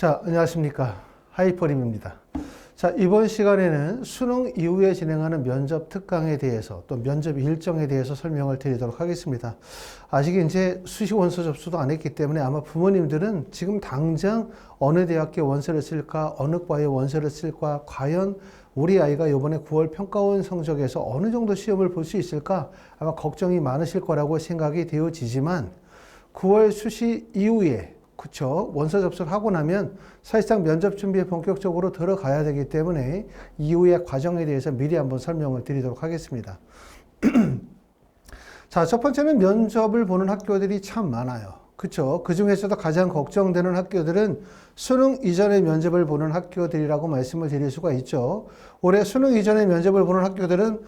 자, 안녕하십니까. 하이퍼림입니다. 자, 이번 시간에는 수능 이후에 진행하는 면접 특강에 대해서 또 면접 일정에 대해서 설명을 드리도록 하겠습니다. 아직 이제 수시 원서 접수도 안 했기 때문에 아마 부모님들은 지금 당장 어느 대학교 원서를 쓸까, 어느 과에 원서를 쓸까, 과연 우리 아이가 이번에 9월 평가원 성적에서 어느 정도 시험을 볼 수 있을까 아마 걱정이 많으실 거라고 생각이 되어지지만 9월 수시 이후에 그쵸. 원서 접수를 하고 나면 사실상 면접 준비에 본격적으로 들어가야 되기 때문에 이후의 과정에 대해서 미리 한번 설명을 드리도록 하겠습니다. 자, 첫 번째는 면접을 보는 학교들이 참 많아요. 그쵸. 그 중에서도 가장 걱정되는 학교들은 수능 이전에 면접을 보는 학교들이라고 말씀을 드릴 수가 있죠. 올해 수능 이전에 면접을 보는 학교들은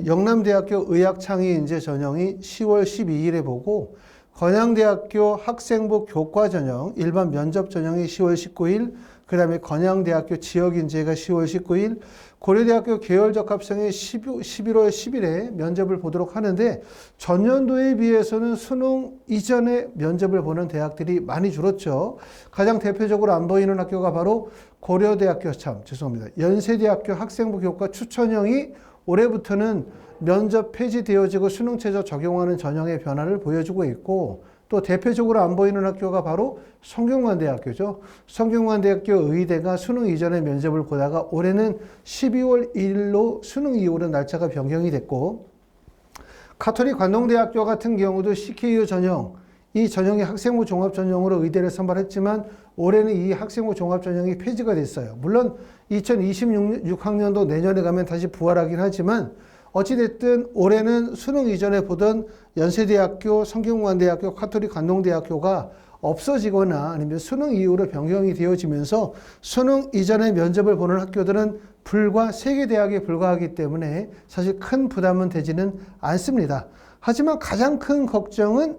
영남대학교 의학창의인재 전형이 10월 12일에 보고 건양대학교 학생부 교과 전형, 일반 면접 전형이 10월 19일, 그 다음에 건양대학교 지역인재가 10월 19일, 고려대학교 계열적 합성이 11월 10일에 면접을 보도록 하는데 전년도에 비해서는 수능 이전에 면접을 보는 대학들이 많이 줄었죠. 가장 대표적으로 안 보이는 학교가 바로 고려대학교, 연세대학교 학생부 교과 추천형이 올해부터는 면접 폐지되어지고 수능 최저 적용하는 전형의 변화를 보여주고 있고 또 대표적으로 안 보이는 학교가 바로 성균관대학교죠. 성균관대학교 의대가 수능 이전에 면접을 보다가 올해는 12월 1일로 수능 이후로 날짜가 변경이 됐고 가톨릭 관동대학교 같은 경우도 CKU 전형 이 전형이 학생부 종합 전형으로 의대를 선발했지만 올해는 이 학생부 종합 전형이 폐지가 됐어요. 물론 2026학년도 내년에 가면 다시 부활하긴 하지만 어찌됐든 올해는 수능 이전에 보던 연세대학교, 성균관대학교, 가톨릭 관동대학교가 없어지거나 아니면 수능 이후로 변경이 되어지면서 수능 이전에 면접을 보는 학교들은 불과 3개 대학에 불과하기 때문에 사실 큰 부담은 되지는 않습니다. 하지만 가장 큰 걱정은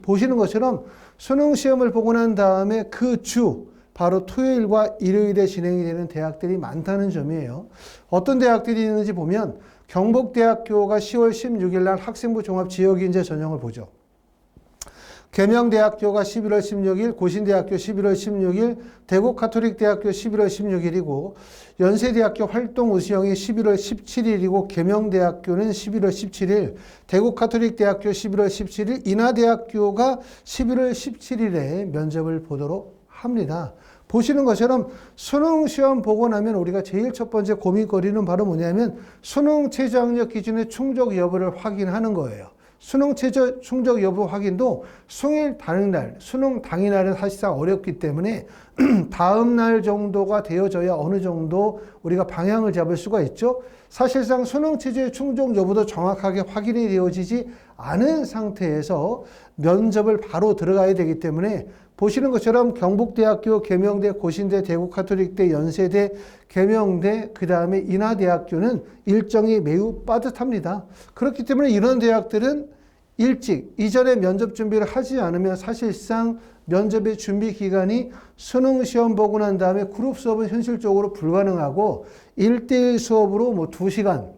보시는 것처럼 수능 시험을 보고 난 다음에 그 주 바로 토요일과 일요일에 진행이 되는 대학들이 많다는 점이에요. 어떤 대학들이 있는지 보면 경북대학교가 10월 16일 날 학생부 종합 지역인재 전형을 보죠. 계명대학교가 11월 16일, 고신대학교 11월 16일, 대구가톨릭대학교 11월 16일이고 연세대학교 활동우수형이 11월 17일이고 계명대학교는 11월 17일, 대구가톨릭대학교 11월 17일, 인하대학교가 11월 17일에 면접을 보도록 합니다. 보시는 것처럼 수능 시험 보고 나면 우리가 제일 첫 번째 고민거리는 바로 뭐냐면 수능 최저학력 기준의 충족 여부를 확인하는 거예요. 수능 최저 충족 여부 확인도 수능 당일날은 사실상 어렵기 때문에 다음 날 정도가 되어져야 어느 정도 우리가 방향을 잡을 수가 있죠. 사실상 수능 최저의 충족 여부도 정확하게 확인이 되어지지 않은 상태에서 면접을 바로 들어가야 되기 때문에 보시는 것처럼 경북대학교, 계명대, 고신대, 대구가톨릭대, 연세대, 계명대, 그 다음에 인하대학교는 일정이 매우 빠듯합니다. 그렇기 때문에 이런 대학들은 일찍 이전에 면접 준비를 하지 않으면 사실상 면접의 준비 기간이 수능 시험 보고 난 다음에 그룹 수업은 현실적으로 불가능하고 1대1 수업으로 2시간,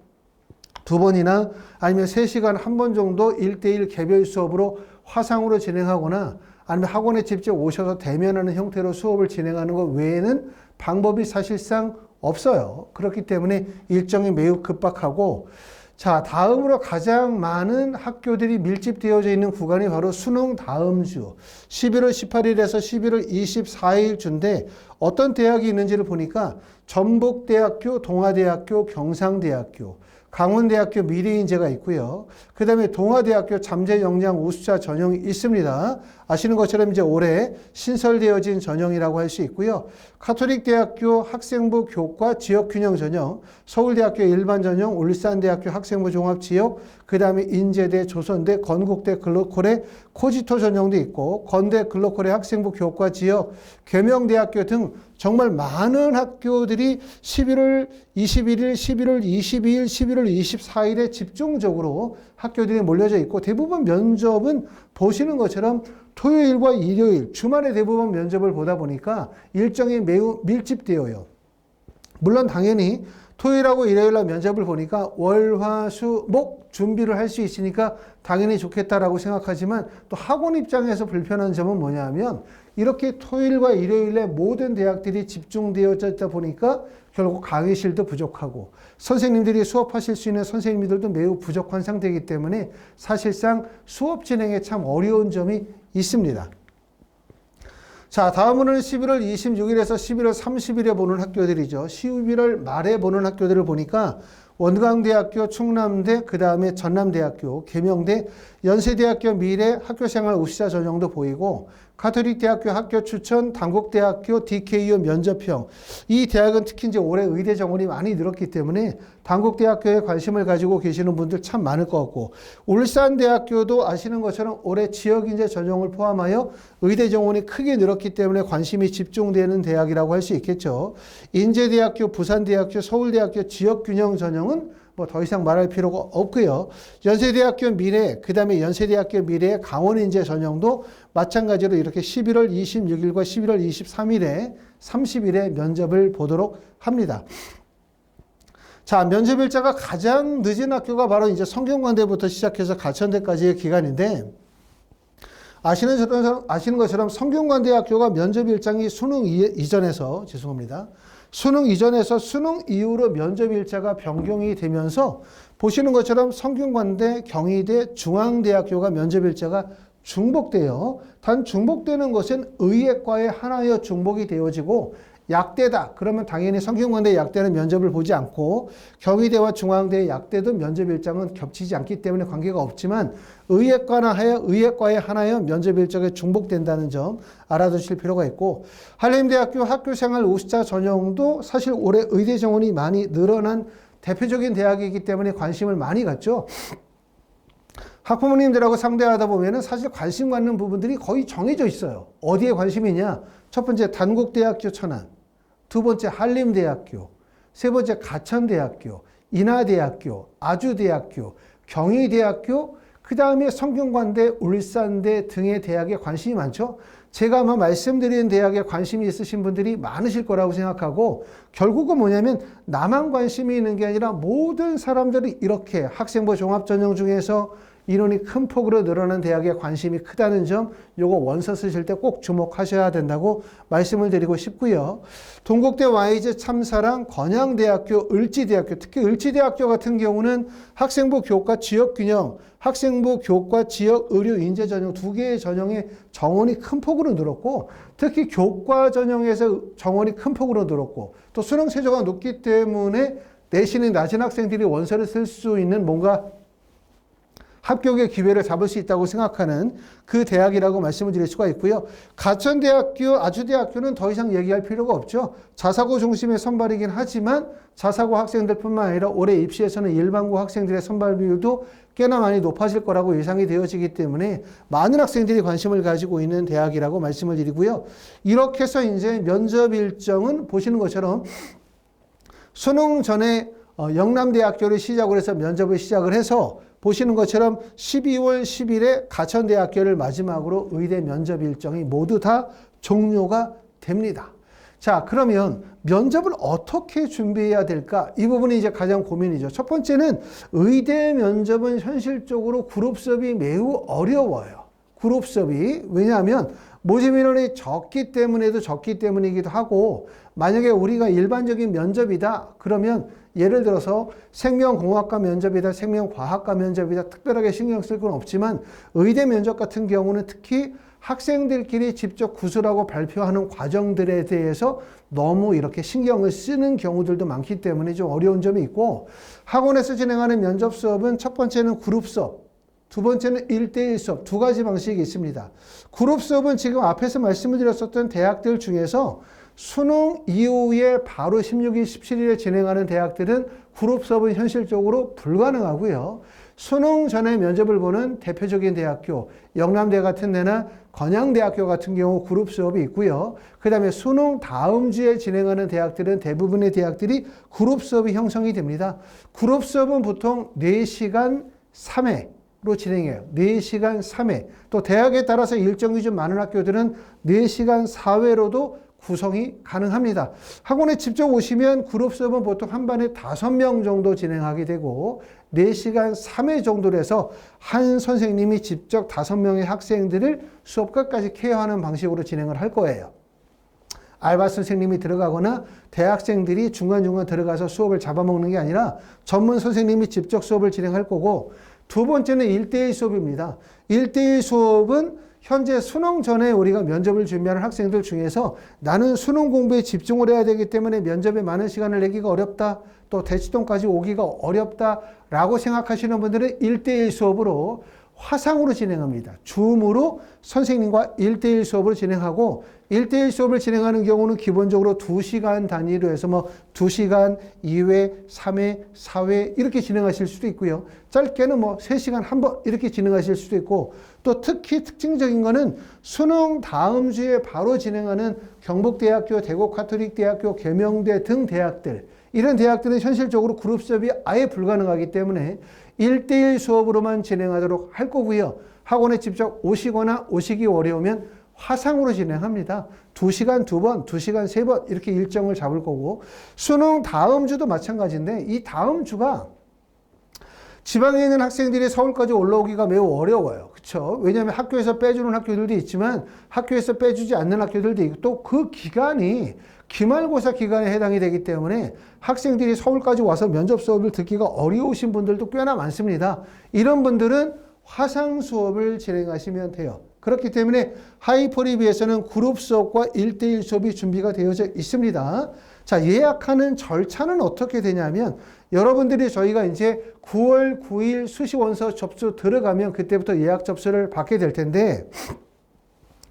2번이나 아니면 3시간 1번 정도 1대1 개별 수업으로 화상으로 진행하거나 아니면 학원에 직접 오셔서 대면하는 형태로 수업을 진행하는 것 외에는 방법이 사실상 없어요. 그렇기 때문에 일정이 매우 급박하고 자, 다음으로 가장 많은 학교들이 밀집되어져 있는 구간이 바로 수능 다음 주 11월 18일에서 11월 24일 주인데 어떤 대학이 있는지를 보니까 전북대학교, 동아대학교, 경상대학교, 강원대학교 미래인재가 있고요. 그 다음에 동아대학교 잠재역량 우수자 전형이 있습니다. 아시는 것처럼 이제 올해 신설되어진 전형이라고 할 수 있고요. 가톨릭대학교 학생부 교과 지역균형 전형, 서울대학교 일반 전형, 울산대학교 학생부 종합 지역, 그 다음에 인제대, 조선대, 건국대 글로컬의 코지토 전형도 있고 건대 글로컬의 학생부 교과 지역, 계명대학교 등 정말 많은 학교들이 11월 21일, 11월 22일, 11월 24일에 집중적으로 학교들이 몰려져 있고 대부분 면접은 보시는 것처럼 토요일과 일요일, 주말에 대부분 면접을 보다 보니까 일정이 매우 밀집되어요. 물론 당연히 토요일하고 일요일날 면접을 보니까 월, 화, 수, 목 준비를 할 수 있으니까 당연히 좋겠다라고 생각하지만 또 학원 입장에서 불편한 점은 뭐냐 하면 이렇게 토요일과 일요일에 모든 대학들이 집중되어져 보니까 결국 강의실도 부족하고 선생님들이 수업하실 수 있는 선생님들도 매우 부족한 상태이기 때문에 사실상 수업 진행에 참 어려운 점이 있습니다. 자, 다음으로는 11월 26일에서 11월 30일에 보는 학교들이죠. 11월 말에 보는 학교들을 보니까 원광대학교, 충남대, 그 다음에 전남대학교, 계명대, 연세대학교 미래 학교생활 우수자 전형도 보이고 가톨릭대학교 학교 추천, 단국대학교 DKU 면접형. 이 대학은 특히 이제 올해 의대 정원이 많이 늘었기 때문에 단국대학교에 관심을 가지고 계시는 분들 참 많을 것 같고 울산대학교도 아시는 것처럼 올해 지역인재 전형을 포함하여 의대 정원이 크게 늘었기 때문에 관심이 집중되는 대학이라고 할 수 있겠죠. 인제대학교, 부산대학교, 서울대학교 지역균형 전형은 뭐 더 이상 말할 필요가 없고요. 연세대학교 미래, 그 다음에 연세대학교 미래의 강원인재 전형도 마찬가지로 이렇게 11월 26일과 11월 23일에 30일에 면접을 보도록 합니다. 자, 면접 일자가 가장 늦은 학교가 바로 이제 성균관대부터 시작해서 가천대까지의 기간인데 아시는 것처럼 성균관대학교가 면접 일정이 수능 이전에서 수능 이후로 면접 일자가 변경이 되면서 보시는 것처럼 성균관대, 경희대, 중앙대학교가 면접 일자가 중복돼요. 단 중복되는 것은 의예과에 하나여 중복이 되어지고 약대다. 그러면 당연히 성균관대 약대는 면접을 보지 않고 경희대와 중앙대의 약대도 면접 일정은 겹치지 않기 때문에 관계가 없지만 의예과에 하나여 면접 일정에 중복된다는 점 알아두실 필요가 있고 한림대학교 학교생활 우수자 전형도 사실 올해 의대 정원이 많이 늘어난 대표적인 대학이기 때문에 관심을 많이 갖죠. 학부모님들하고 상대하다 보면은 사실 관심 갖는 부분들이 거의 정해져 있어요. 어디에 관심이 있냐? 첫 번째 단국대학교 천안, 두 번째 한림대학교, 세 번째 가천대학교, 인하대학교, 아주대학교, 경희대학교, 그 다음에 성균관대, 울산대 등의 대학에 관심이 많죠. 제가 아마 말씀드린 대학에 관심이 있으신 분들이 많으실 거라고 생각하고 결국은 뭐냐면 나만 관심이 있는 게 아니라 모든 사람들이 이렇게 학생부 종합전형 중에서 인원이 큰 폭으로 늘어난 대학에 관심이 크다는 점 요거 원서 쓰실 때 꼭 주목하셔야 된다고 말씀을 드리고 싶고요. 동국대 YG 참사랑 건양대학교, 을지대학교, 특히 을지대학교 같은 경우는 학생부 교과 지역균형, 학생부 교과 지역 의료 인재 전형 두 개의 전형의 정원이 큰 폭으로 늘었고 특히 교과 전형에서 정원이 큰 폭으로 늘었고 또 수능 최저가 높기 때문에 내신이 낮은 학생들이 원서를 쓸 수 있는 뭔가 합격의 기회를 잡을 수 있다고 생각하는 그 대학이라고 말씀을 드릴 수가 있고요. 가천대학교, 아주대학교는 더 이상 얘기할 필요가 없죠. 자사고 중심의 선발이긴 하지만 자사고 학생들뿐만 아니라 올해 입시에서는 일반고 학생들의 선발 비율도 꽤나 많이 높아질 거라고 예상이 되어지기 때문에 많은 학생들이 관심을 가지고 있는 대학이라고 말씀을 드리고요. 이렇게 해서 이제 면접 일정은 보시는 것처럼 수능 전에 영남대학교를 시작으로 해서 면접을 시작을 해서 보시는 것처럼 12월 10일에 가천대학교를 마지막으로 의대 면접 일정이 모두 다 종료가 됩니다. 자, 그러면 면접을 어떻게 준비해야 될까? 이 부분이 이제 가장 고민이죠. 첫 번째는 의대 면접은 현실적으로 그룹 수업이 매우 어려워요. 그룹 수업이. 왜냐하면 모집 인원이 적기 때문이기도 하고 만약에 우리가 일반적인 면접이다 그러면 예를 들어서 생명공학과 면접이다 생명과학과 면접이다 특별하게 신경 쓸 건 없지만 의대 면접 같은 경우는 특히 학생들끼리 직접 구술하고 발표하는 과정들에 대해서 너무 이렇게 신경을 쓰는 경우들도 많기 때문에 좀 어려운 점이 있고 학원에서 진행하는 면접 수업은 첫 번째는 그룹 수업 두 번째는 1대1 수업 두 가지 방식이 있습니다. 그룹 수업은 지금 앞에서 말씀을 드렸었던 대학들 중에서 수능 이후에 바로 16일, 17일에 진행하는 대학들은 그룹 수업은 현실적으로 불가능하고요. 수능 전에 면접을 보는 대표적인 대학교, 영남대 같은 데나 건양대학교 같은 경우 그룹 수업이 있고요. 그 다음에 수능 다음 주에 진행하는 대학들은 대부분의 대학들이 그룹 수업이 형성이 됩니다. 그룹 수업은 보통 4시간 3회로 진행해요. 4시간 3회. 또 대학에 따라서 일정이 좀 많은 학교들은 4시간 4회로도 구성이 가능합니다. 학원에 직접 오시면 그룹 수업은 보통 한 반에 5명 정도 진행하게 되고 4시간 3회 정도로 해서 한 선생님이 직접 5명의 학생들을 수업 끝까지 케어하는 방식으로 진행을 할 거예요. 알바 선생님이 들어가거나 대학생들이 중간중간 들어가서 수업을 잡아먹는 게 아니라 전문 선생님이 직접 수업을 진행할 거고, 두 번째는 1대1 수업입니다. 1대1 수업은 현재 수능 전에 우리가 면접을 준비하는 학생들 중에서 나는 수능 공부에 집중을 해야 되기 때문에 면접에 많은 시간을 내기가 어렵다, 또 대치동까지 오기가 어렵다라고 생각하시는 분들은 1대1 수업으로 화상으로 진행합니다. 줌으로 선생님과 1대1 수업을 진행하고, 1대1 수업을 진행하는 경우는 기본적으로 2시간 단위로 해서 2시간, 2회, 3회, 4회 이렇게 진행하실 수도 있고요. 짧게는 3시간 한 번 이렇게 진행하실 수도 있고, 또 특히 특징적인 거는 수능 다음 주에 바로 진행하는 경북대학교, 대구가톨릭대학교, 계명대 등 대학들, 이런 대학들은 현실적으로 그룹 수업이 아예 불가능하기 때문에 1대1 수업으로만 진행하도록 할 거고요. 학원에 직접 오시거나 오시기 어려우면 화상으로 진행합니다. 2시간 2번, 2시간 3번 이렇게 일정을 잡을 거고, 수능 다음 주도 마찬가지인데 이 다음 주가 지방에 있는 학생들이 서울까지 올라오기가 매우 어려워요. 그렇죠? 왜냐하면 학교에서 빼주는 학교들도 있지만 학교에서 빼주지 않는 학교들도 있고, 또 그 기간이 기말고사 기간에 해당이 되기 때문에 학생들이 서울까지 와서 면접 수업을 듣기가 어려우신 분들도 꽤나 많습니다. 이런 분들은 화상 수업을 진행하시면 돼요. 그렇기 때문에 하이퍼리비에서는 그룹 수업과 1대1 수업이 준비가 되어져 있습니다. 자, 예약하는 절차는 어떻게 되냐면, 여러분들이 저희가 이제 9월 9일 수시 원서 접수 들어가면 그때부터 예약 접수를 받게 될 텐데,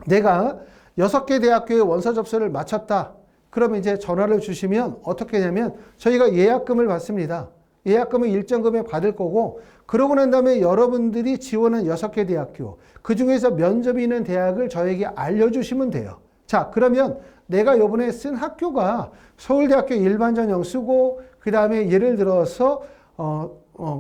내가 6개 대학교에 원서 접수를 마쳤다. 그러면 이제 전화를 주시면 어떻게 하냐면 저희가 예약금을 받습니다. 예약금을 일정 금액 받을 거고, 그러고 난 다음에 여러분들이 지원한 6개 대학교, 그 중에서 면접이 있는 대학을 저에게 알려주시면 돼요. 자, 그러면 내가 요번에 쓴 학교가 서울대학교 일반 전형 쓰고, 그 다음에 예를 들어서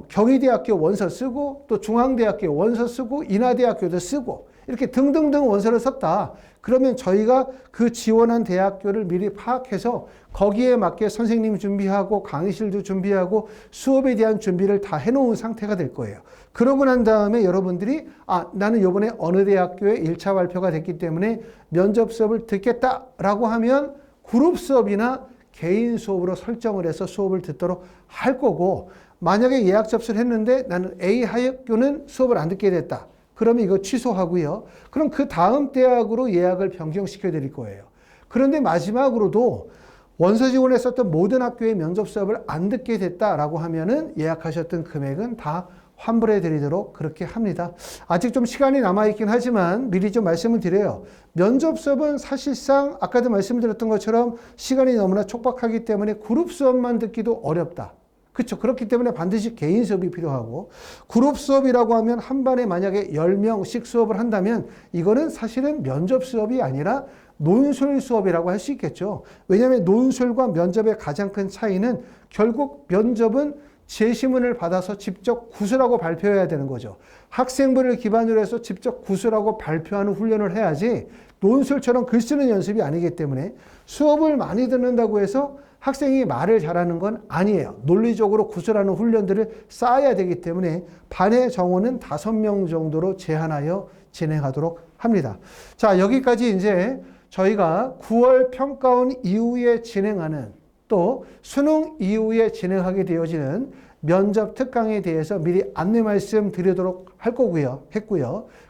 경희대학교 원서 쓰고, 또 중앙대학교 원서 쓰고, 인하대학교도 쓰고, 이렇게 등등등 원서를 썼다. 그러면 저희가 그 지원한 대학교를 미리 파악해서 거기에 맞게 선생님 준비하고 강의실도 준비하고 수업에 대한 준비를 다 해놓은 상태가 될 거예요. 그러고 난 다음에 여러분들이 나는 이번에 어느 대학교에 1차 발표가 됐기 때문에 면접 수업을 듣겠다라고 하면 그룹 수업이나 개인 수업으로 설정을 해서 수업을 듣도록 할 거고, 만약에 예약 접수를 했는데 나는 A 학교는 수업을 안 듣게 됐다. 그러면 이거 취소하고요. 그럼 그 다음 대학으로 예약을 변경시켜 드릴 거예요. 그런데 마지막으로도 원서 지원했었던 모든 학교의 면접 수업을 안 듣게 됐다라고 하면은 예약하셨던 금액은 다 환불해 드리도록 그렇게 합니다. 아직 좀 시간이 남아있긴 하지만 미리 좀 말씀을 드려요. 면접 수업은 사실상 아까도 말씀드렸던 것처럼 시간이 너무나 촉박하기 때문에 그룹 수업만 듣기도 어렵다. 그렇죠. 그렇기 때문에 반드시 개인 수업이 필요하고, 그룹 수업이라고 하면 한 반에 만약에 10명씩 수업을 한다면 이거는 사실은 면접 수업이 아니라 논술 수업이라고 할 수 있겠죠. 왜냐하면 논술과 면접의 가장 큰 차이는 결국 면접은 제시문을 받아서 직접 구술하고 발표해야 되는 거죠. 학생부를 기반으로 해서 직접 구술하고 발표하는 훈련을 해야지 논술처럼 글 쓰는 연습이 아니기 때문에 수업을 많이 듣는다고 해서 학생이 말을 잘하는 건 아니에요. 논리적으로 구술하는 훈련들을 쌓아야 되기 때문에 반의 정원은 5명 정도로 제한하여 진행하도록 합니다. 자, 여기까지 이제 저희가 9월 평가원 이후에 진행하는, 또 수능 이후에 진행하게 되어지는 면접 특강에 대해서 미리 안내 말씀 드리도록 했고요.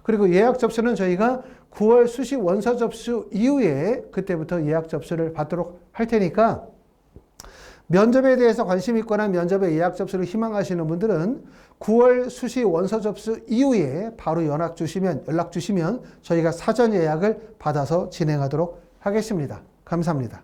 그리고 예약 접수는 저희가 9월 수시 원서 접수 이후에 그때부터 예약 접수를 받도록 할 테니까, 면접에 대해서 관심 있거나 면접에 예약 접수를 희망하시는 분들은 9월 수시 원서 접수 이후에 바로 연락 주시면 저희가 사전 예약을 받아서 진행하도록 하겠습니다. 감사합니다.